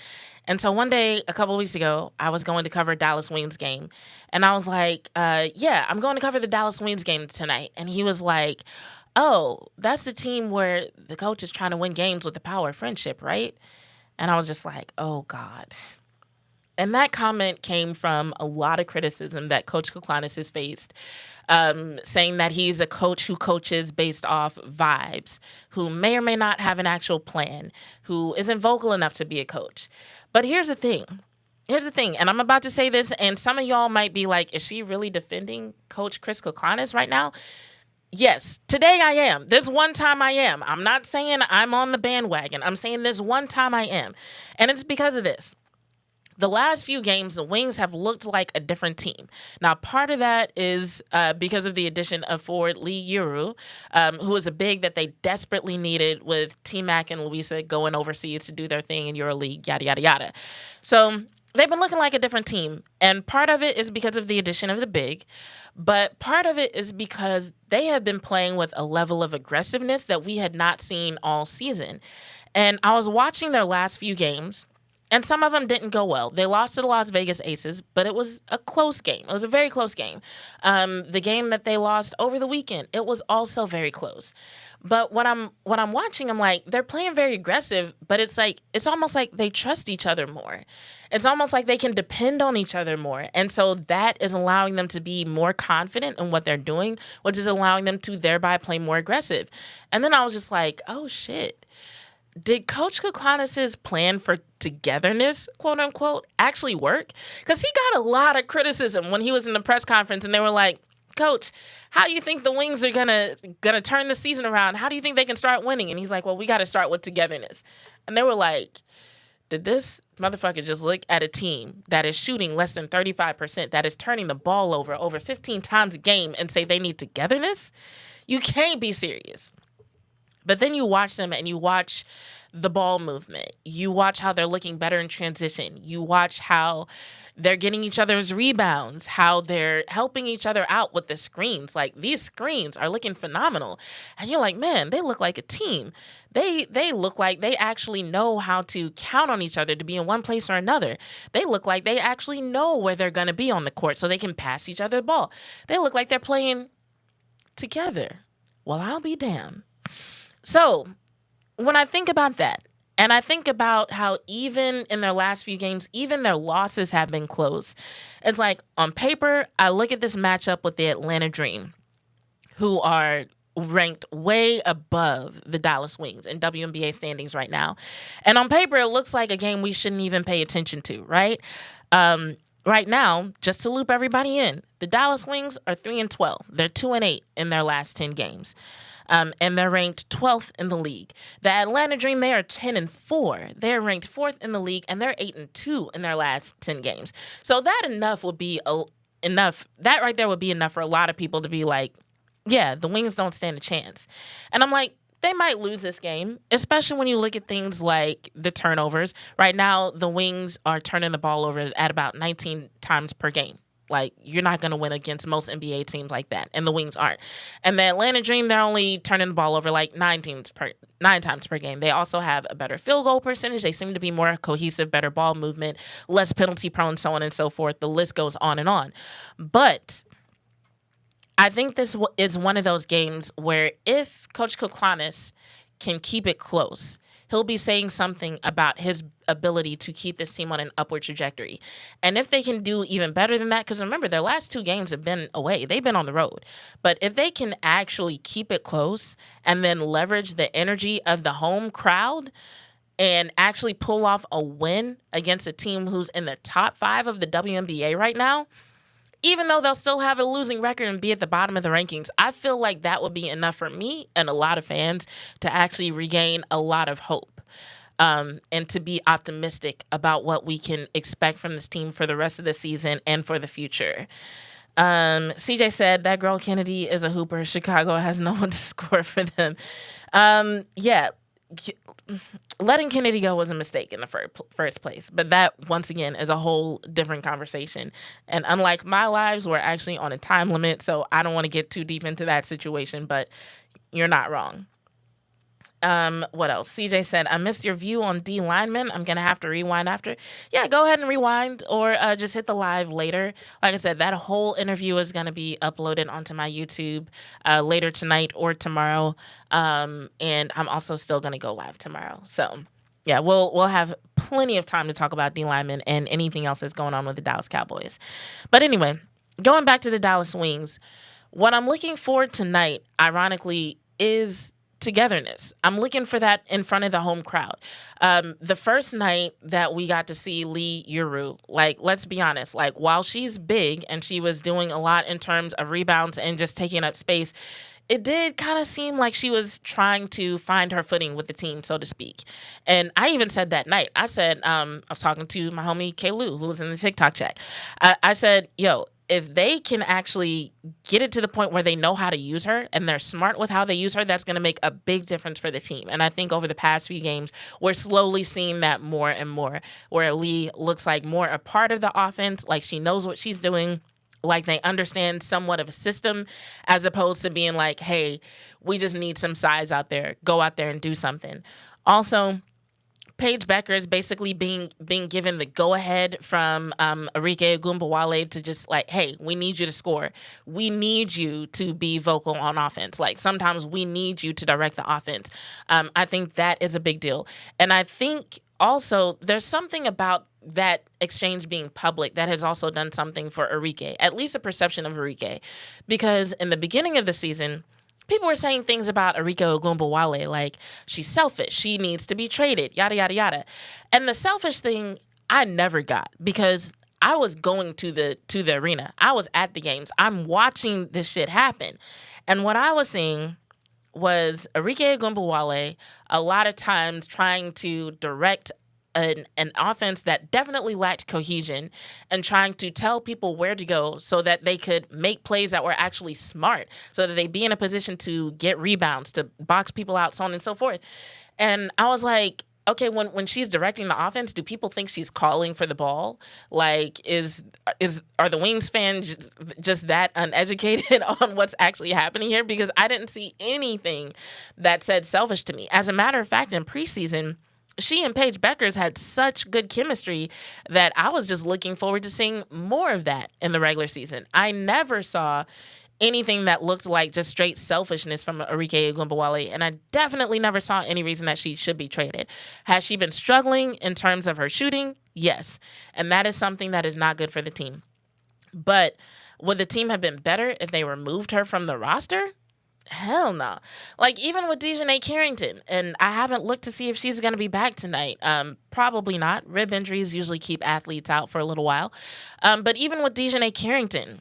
[SPEAKER 8] And so one day, a couple of weeks ago, I was going to cover Dallas Wings game. And I was like, yeah, I'm going to cover the Dallas Wings game tonight. And he was like, oh, that's the team where the coach is trying to win games with the power of friendship, right? And I was just like, oh, God. And that comment came from a lot of criticism that Coach Koklanis has faced, saying that he's a coach who coaches based off vibes, who may or may not have an actual plan, who isn't vocal enough to be a coach. But here's the thing. And I'm about to say this, and some of y'all might be like, is she really defending Coach Chris Koklanis right now? Yes, today I am. This one time I am. I'm not saying I'm on the bandwagon. I'm saying this one time I am. And it's because of this. The last few games, the Wings have looked like a different team. Now, part of that is because of the addition of forward Lee Yuru, who is a big that they desperately needed with T-Mac and Louisa going overseas to do their thing in EuroLeague, yada, yada, yada. So they've been looking like a different team. And part of it is because of the addition of the big. But part of it is because they have been playing with a level of aggressiveness that we had not seen all season. And I was watching their last few games, and some of them didn't go well. They lost to the Las Vegas Aces, but it was a close game. It was a very close game. The game that they lost over the weekend, it was also very close. But when I'm watching, I'm like, they're playing very aggressive, but it's almost like they trust each other more. It's almost like they can depend on each other more. And so that is allowing them to be more confident in what they're doing, which is allowing them to thereby play more aggressive. And then I was just like, oh shit. did Coach Koklanis's plan for togetherness, quote unquote, actually work? Because he got a lot of criticism when he was in the press conference, and they were like, Coach, how do you think the Wings are gonna turn the season around? How do you think they can start winning? And he's like, well, we got to start with togetherness. And they were like, did this motherfucker just look at a team that is shooting less than 35%, that is turning the ball over 15 times a game, and say they need togetherness? You can't be serious. But then you watch them and you watch the ball movement. You watch how they're looking better in transition. You watch how they're getting each other's rebounds, how they're helping each other out with the screens. Like, these screens are looking phenomenal. And you're like, man, they look like a team. They look like they actually know how to count on each other to be in one place or another. They look like they actually know where they're going to be on the court so they can pass each other the ball. They look like they're playing together. Well, I'll be damned. So when I think about that, and I think about how even in their last few games, even their losses have been close, it's like, on paper, I look at this matchup with the Atlanta Dream, who are ranked way above the Dallas Wings in WNBA standings right now. And on paper, it looks like a game we shouldn't even pay attention to, right? Right now, just to loop everybody in, the Dallas Wings are 3-12. They're 2-8 in their last 10 games. And they're ranked 12th in the league. The Atlanta Dream, they are 10-4. They're ranked 4th in the league, and they're 8-2 in their last 10 games. So that would be enough. That right there would be enough for a lot of people to be like, yeah, the Wings don't stand a chance. And I'm like, they might lose this game, especially when you look at things like the turnovers. Right now, the Wings are turning the ball over at about 19 times per game. Like, you're not going to win against most NBA teams like that, and the Wings aren't. And the Atlanta Dream, they're only turning the ball over like 9 times per game. They also have a better field goal percentage. They seem to be more cohesive, better ball movement, less penalty prone, so on and so forth. The list goes on and on. But I think this is one of those games where if Coach Koklanis can keep it close, he'll be saying something about his ability to keep this team on an upward trajectory. And if they can do even better than that, because remember, their last 2 games have been away. They've been on the road. But if they can actually keep it close and then leverage the energy of the home crowd and actually pull off a win against a team who's in the top 5 of the WNBA right now, even though they'll still have a losing record and be at the bottom of the rankings, I feel like that would be enough for me and a lot of fans to actually regain a lot of hope. And to be optimistic about what we can expect from this team for the rest of the season and for the future. CJ said, that girl Kennedy is a hooper. Chicago has no one to score for them. Yeah, letting Kennedy go was a mistake in the first place. But that, once again, is a whole different conversation. And unlike my lives, we're actually on a time limit, so I don't want to get too deep into that situation, but you're not wrong. What else? CJ said, I missed your view on D linemen. I'm going to have to rewind after. Yeah, go ahead and rewind or just hit the live later. Like I said, that whole interview is going to be uploaded onto my YouTube later tonight or tomorrow. And I'm also still going to go live tomorrow. So yeah, we'll have plenty of time to talk about D linemen and anything else that's going on with the Dallas Cowboys. But anyway, going back to the Dallas Wings, what I'm looking for tonight, ironically, is togetherness. I'm looking for that in front of the home crowd. The first night that we got to see Lee Yuru, like, let's be honest, like, while she's big and she was doing a lot in terms of rebounds and just taking up space, it did kind of seem like she was trying to find her footing with the team, so to speak. And I even said that night, I said, I was talking to my homie Kaylu, who was in the TikTok chat. I said, yo, if they can actually get it to the point where they know how to use her and they're smart with how they use her, that's going to make a big difference for the team. And I think over the past few games, we're slowly seeing that more and more, where Lee looks like more a part of the offense, like she knows what she's doing, like they understand somewhat of a system, as opposed to being like, hey, we just need some size out there. Go out there and do something. Also, Paige Becker is basically being given the go-ahead from Arike Ogunbowale to just like, hey, we need you to score. We need you to be vocal on offense. Like, sometimes we need you to direct the offense. I think that is a big deal. And I think also there's something about that exchange being public that has also done something for Arike, at least a perception of Arike. Because in the beginning of the season, people were saying things about Arika Ogunbowale, like she's selfish, she needs to be traded, yada, yada, yada. And the selfish thing I never got because I was going to the arena. I was at the games. I'm watching this shit happen. And what I was seeing was Arike Ogunbowale a lot of times trying to direct an offense that definitely lacked cohesion and trying to tell people where to go so that they could make plays that were actually smart, so that they'd be in a position to get rebounds, to box people out, so on and so forth. And I was like, okay, when she's directing the offense, do people think she's calling for the ball? Like, are the Wings fans just that uneducated on what's actually happening here? Because I didn't see anything that said selfish to me. As a matter of fact, in preseason, she and Paige Beckers had such good chemistry that I was just looking forward to seeing more of that in the regular season. I never saw anything that looked like just straight selfishness from Arike Ogunbowale, and I definitely never saw any reason that she should be traded. Has she been struggling in terms of her shooting? Yes, and that is something that is not good for the team. But would the team have been better if they removed her from the roster? Hell no. Like, even with Dejanay Carrington, and I haven't looked to see if she's going to be back tonight. Probably not. Rib injuries usually keep athletes out for a little while. But even with Dejanay Carrington,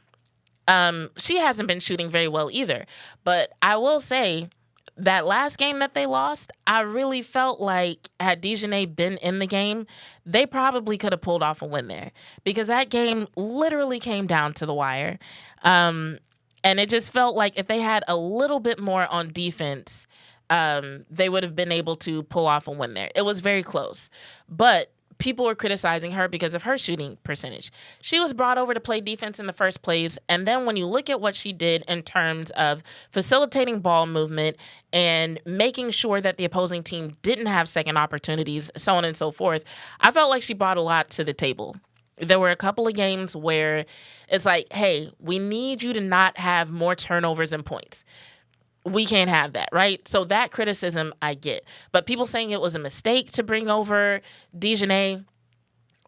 [SPEAKER 8] she hasn't been shooting very well either. But I will say that last game that they lost, I really felt like had Dejanay been in the game, they probably could have pulled off a win there, because that game literally came down to the wire. And it just felt like if they had a little bit more on defense, they would have been able to pull off a win there. It was very close. But people were criticizing her because of her shooting percentage. She was brought over to play defense in the first place. And then when you look at what she did in terms of facilitating ball movement and making sure that the opposing team didn't have second opportunities, so on and so forth, I felt like she brought a lot to the table. There were a couple of games where it's like, hey, we need you to not have more turnovers and points. We can't have that, right? So that criticism I get. But people saying it was a mistake to bring over Dejanay,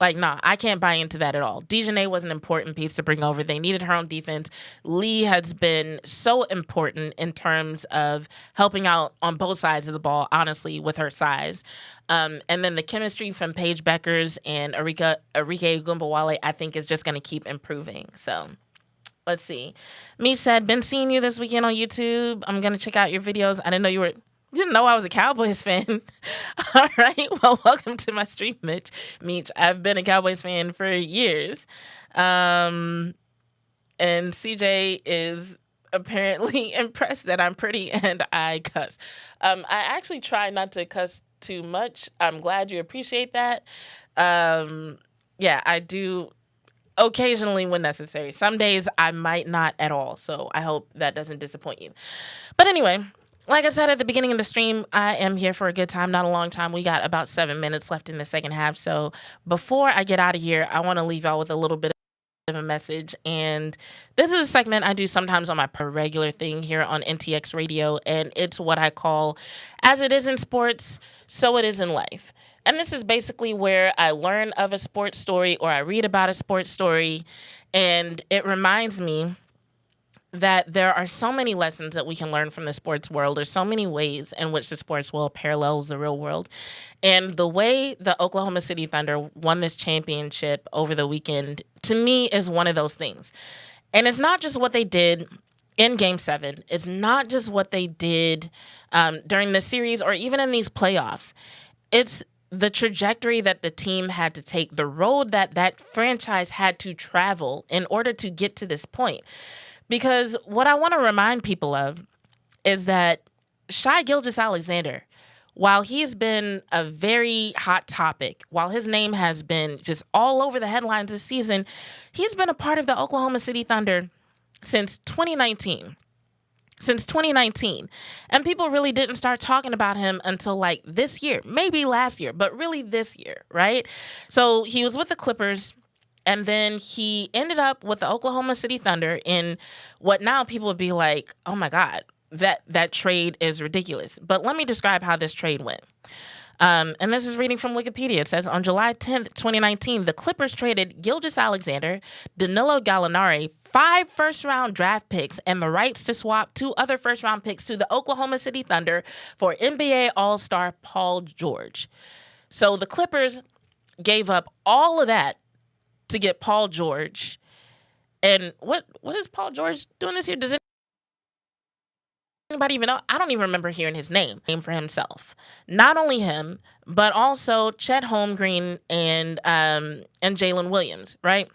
[SPEAKER 8] like, nah, I can't buy into that at all. Dejanay was an important piece to bring over. They needed her on defense. Lee has been so important in terms of helping out on both sides of the ball, honestly, with her size. And then the chemistry from Paige Beckers and Arike Ogunbowale, I think, is just going to keep improving. So let's see. Meech said, been seeing you this weekend on YouTube. I'm going to check out your videos. I didn't know I was a Cowboys fan. All right. Well, welcome to my stream, Meech. I've been a Cowboys fan for years. And CJ is apparently impressed that I'm pretty and I cuss. I actually try not to cuss too much. I'm glad you appreciate that. Yeah, I do occasionally when necessary. Some days I might not at all. So I hope that doesn't disappoint you. But anyway, like I said at the beginning of the stream, I am here for a good time, not a long time. We got about 7 minutes left in the second half. So before I get out of here, I want to leave y'all with a little bit of a message. And this is a segment I do sometimes on my regular thing here on NTX Radio. And it's what I call, as it is in sports, so it is in life. And this is basically where I learn of a sports story or I read about a sports story. And it reminds me that there are so many lessons that we can learn from the sports world. There's so many ways in which the sports world parallels the real world. And the way the Oklahoma City Thunder won this championship over the weekend, to me, is one of those things. And it's not just what they did in Game 7. It's not just what they did during the series or even in these playoffs. It's the trajectory that the team had to take, the road that franchise had to travel in order to get to this point. Because what I want to remind people of is that Shai Gilgeous-Alexander, while he's been a very hot topic, while his name has been just all over the headlines this season, he's been a part of the Oklahoma City Thunder since 2019. Since 2019. And people really didn't start talking about him until like this year, maybe last year, but really this year, right? So he was with the Clippers. And then he ended up with the Oklahoma City Thunder in what now people would be like, oh my God, that trade is ridiculous. But let me describe how this trade went. And this is reading from Wikipedia. It says, on July 10th, 2019, the Clippers traded Gilgeous-Alexander, Danilo Gallinari, 5 first-round draft picks, and the rights to swap 2 other first-round picks to the Oklahoma City Thunder for NBA All-Star Paul George. So the Clippers gave up all of that to get Paul George. And what is Paul George doing this year? Does anybody even know? I don't even remember hearing his name for himself. Not only him, but also Chet Holmgren and Jalen Williams, right?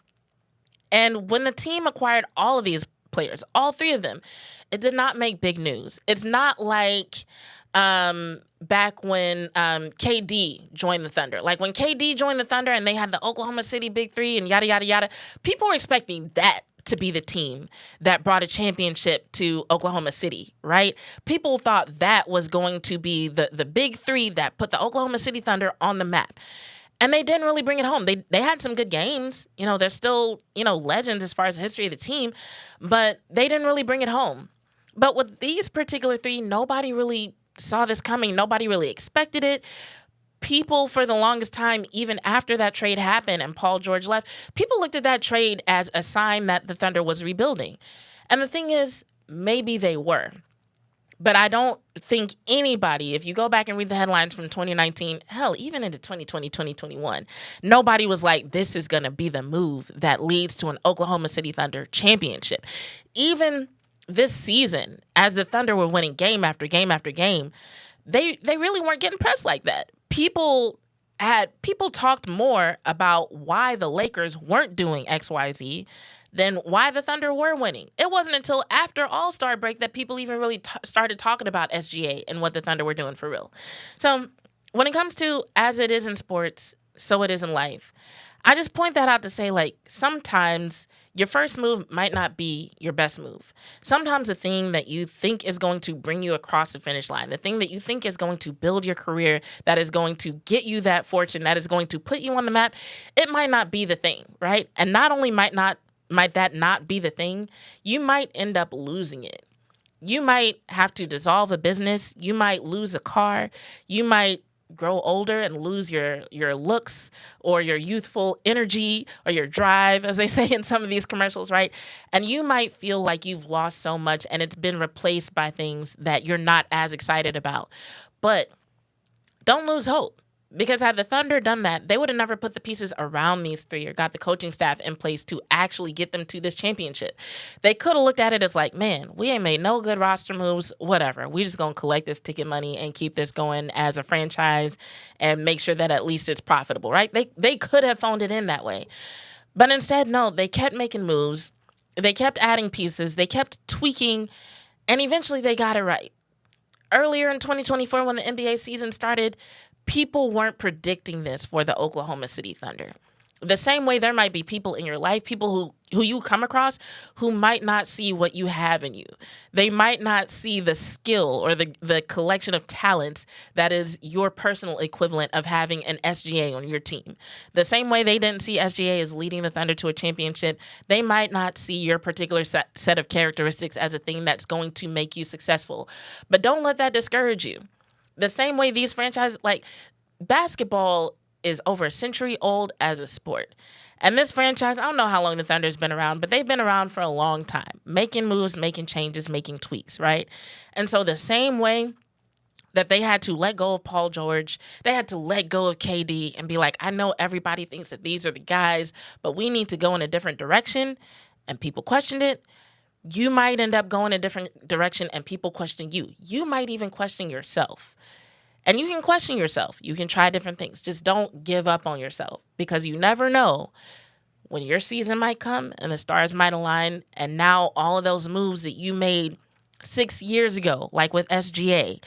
[SPEAKER 8] And when the team acquired all of these players, all 3 of them, it did not make big news. It's not like back when KD joined the Thunder. Like when KD joined the Thunder and they had the Oklahoma City Big 3 and yada, yada, yada, people were expecting that to be the team that brought a championship to Oklahoma City, right? People thought that was going to be the Big 3 that put the Oklahoma City Thunder on the map. And they didn't really bring it home. They had some good games. You know, they're still, legends as far as the history of the team, but they didn't really bring it home. But with these particular 3, nobody really saw this coming. Nobody really expected it. People for the longest time, even after that trade happened and Paul George left, people looked at that trade as a sign that the Thunder was rebuilding. And the thing is, maybe they were. But I don't think anybody, if you go back and read the headlines from 2019, hell, even into 2020, 2021, nobody was like, this is going to be the move that leads to an Oklahoma City Thunder championship. Even this season, as the Thunder were winning game after game after game, they really weren't getting pressed like that. People talked more about why the Lakers weren't doing XYZ than why the Thunder were winning. It wasn't until after All-Star break that people even really started talking about SGA and what the Thunder were doing for real. So when it comes to as it is in sports, so it is in life, I just point that out to say, like, sometimes your first move might not be your best move. Sometimes the thing that you think is going to bring you across the finish line, the thing that you think is going to build your career, that is going to get you that fortune, that is going to put you on the map, it might not be the thing, right? And not only might that not be the thing, you might end up losing it. You might have to dissolve a business. You might lose a car. You might grow older and lose your looks or your youthful energy or your drive, as they say in some of these commercials, right? And you might feel like you've lost so much and it's been replaced by things that you're not as excited about. But don't lose hope. Because had the Thunder done that, they would have never put the pieces around these 3 or got the coaching staff in place to actually get them to this championship. They could have looked at it as like, man, we ain't made no good roster moves, whatever. We just going to collect this ticket money and keep this going as a franchise and make sure that at least it's profitable, right? They could have phoned it in that way. But instead, no, they kept making moves. They kept adding pieces. They kept tweaking, and eventually they got it right. Earlier in 2024, when the NBA season started, people weren't predicting this for the Oklahoma City Thunder. The same way there might be people in your life, people who you come across who might not see what you have in you. They might not see the skill or the collection of talents that is your personal equivalent of having an SGA on your team. The same way they didn't see SGA as leading the Thunder to a championship, they might not see your particular set of characteristics as a thing that's going to make you successful. But don't let that discourage you. The same way these franchises, like basketball is over a century old as a sport. And this franchise, I don't know how long the Thunder's been around, but they've been around for a long time, making moves, making changes, making tweaks, right? And so the same way that they had to let go of Paul George, they had to let go of KD and be like, I know everybody thinks that these are the guys, but we need to go in a different direction. And people questioned it. You might end up going a different direction and people question you. You might even question yourself. And you can question yourself. You can try different things. Just don't give up on yourself because you never know when your season might come and the stars might align. And now all of those moves that you made 6 years ago, like with SGA,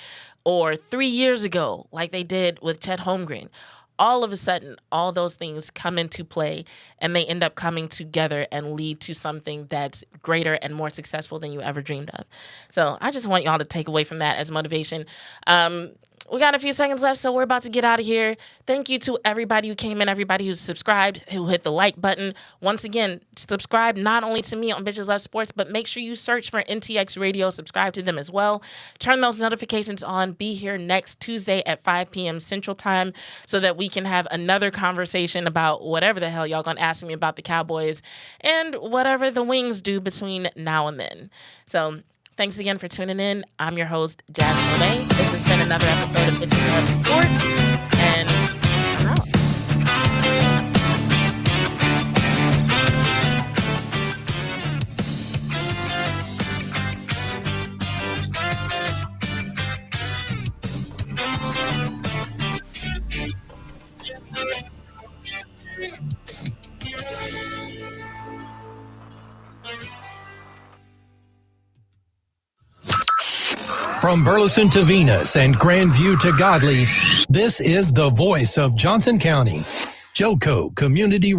[SPEAKER 8] or 3 years ago, like they did with Chet Holmgren, all of a sudden, all those things come into play and they end up coming together and lead to something that's greater and more successful than you ever dreamed of. So I just want y'all to take away from that as motivation. We got a few seconds left, so we're about to get out of here. Thank you to everybody who came in, everybody who subscribed, who hit the like button. Once again, subscribe not only to me on Bitches Love Sports, but make sure you search for NTX Radio. Subscribe to them as well. Turn those notifications on. Be here next Tuesday at 5 p.m. Central Time so that we can have another conversation about whatever the hell y'all gonna ask me about the Cowboys and whatever the Wings do between now and then. So thanks again for tuning in. I'm your host, Jasmine Monet. This has been another episode of Bitches Love Sports, and I'm out.
[SPEAKER 10] From Burleson to Venus and Grandview to Godley, this is the voice of Johnson County, Joco Community